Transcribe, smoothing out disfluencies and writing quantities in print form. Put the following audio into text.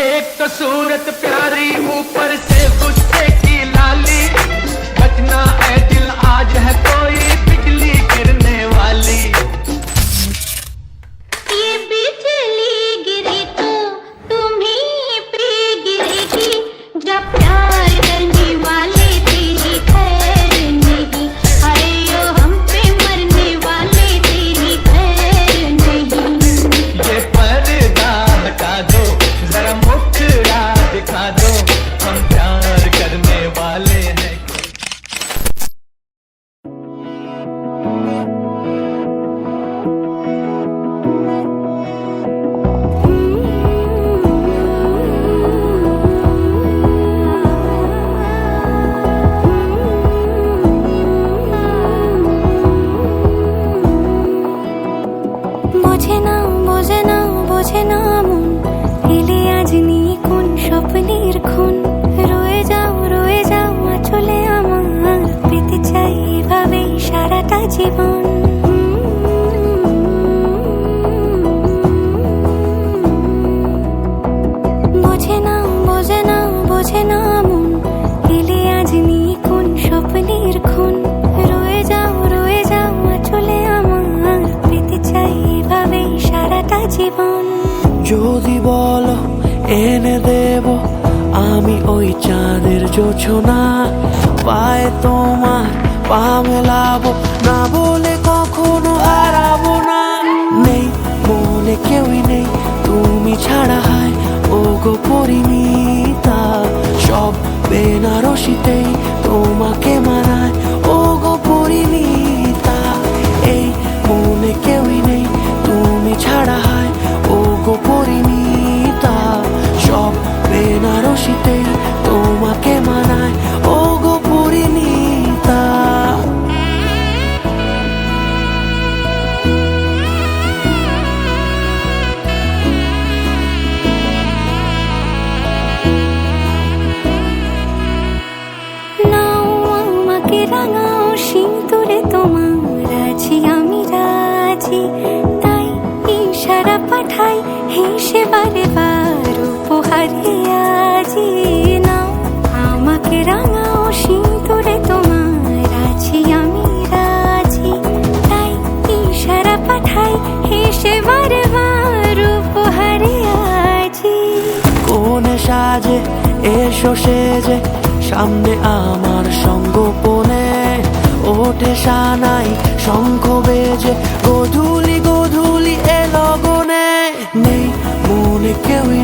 एक तो सूरत प्यारी ऊपर से गुस्से की लाली, बचना है दिल आज है कोई बिजली गिरने वाली। ये बिजली गिरी तो तुम्हें पे गिरेगी, जब प्यार करने वाले तेरी खैर नहीं। अरे ओ हम पे मरने वाले तेरी खैर नहीं। ये पर्दा हटा दो जरा मुखड़ा दिखा दो, हम प्यार करने वाले हैं। বোঝে না বোঝে না বোঝে না মন, এলে আজ নিয়ে কোন স্বপ্নের খুন। রয়ে যাও চলে আমার, পেতে চাই এভাবেই সারাটা জীবন। বোঝে না বোঝে না বোঝে না মন, এলে আজ নিয়ে কোন স্বপ্নের খুন। রয়ে যাও চলে আমার, পেতে চাই এভাবেই সারাটা জীবন। যদি বলো এনে দেব আমি ওই চাঁদের জোছনা, পায়ে তোমার পা মেলাবো, না বলে কখনো হারাবো না। নেই মনে কেউই নেই তুমি ছাড়া, হায় ও গো পরিণীতা। সব বেনারসিতেই তোমাকে মানায় ও গো পরিণীতা। এই মনে কেউই নেই তুমি ছাড়া, হায় ও গো পরিণীতা। সব বেনারসিতেই তোমাকে মানায় ও গো পরিণীতা। নাও আমাকে রাঙাও সিঁদুরে তোমার, আছি আমি রাজি। তাই ইশারা পাঠাই হেসে বারে বার উপহারে আজি। নাও আমাকে রাঙাও সিঁদুরে তোমার, আছি আমি রাজি। তাই ইশারা পাঠাই হেসে বারে বার উপহারে আজি। কোনে সাজে এসো সেজে সামনে আমার সঙ্গোপনে, ওঠে সানাই শঙ্খ বেজে গধূলি এ লগনে। নেই মনে কেউই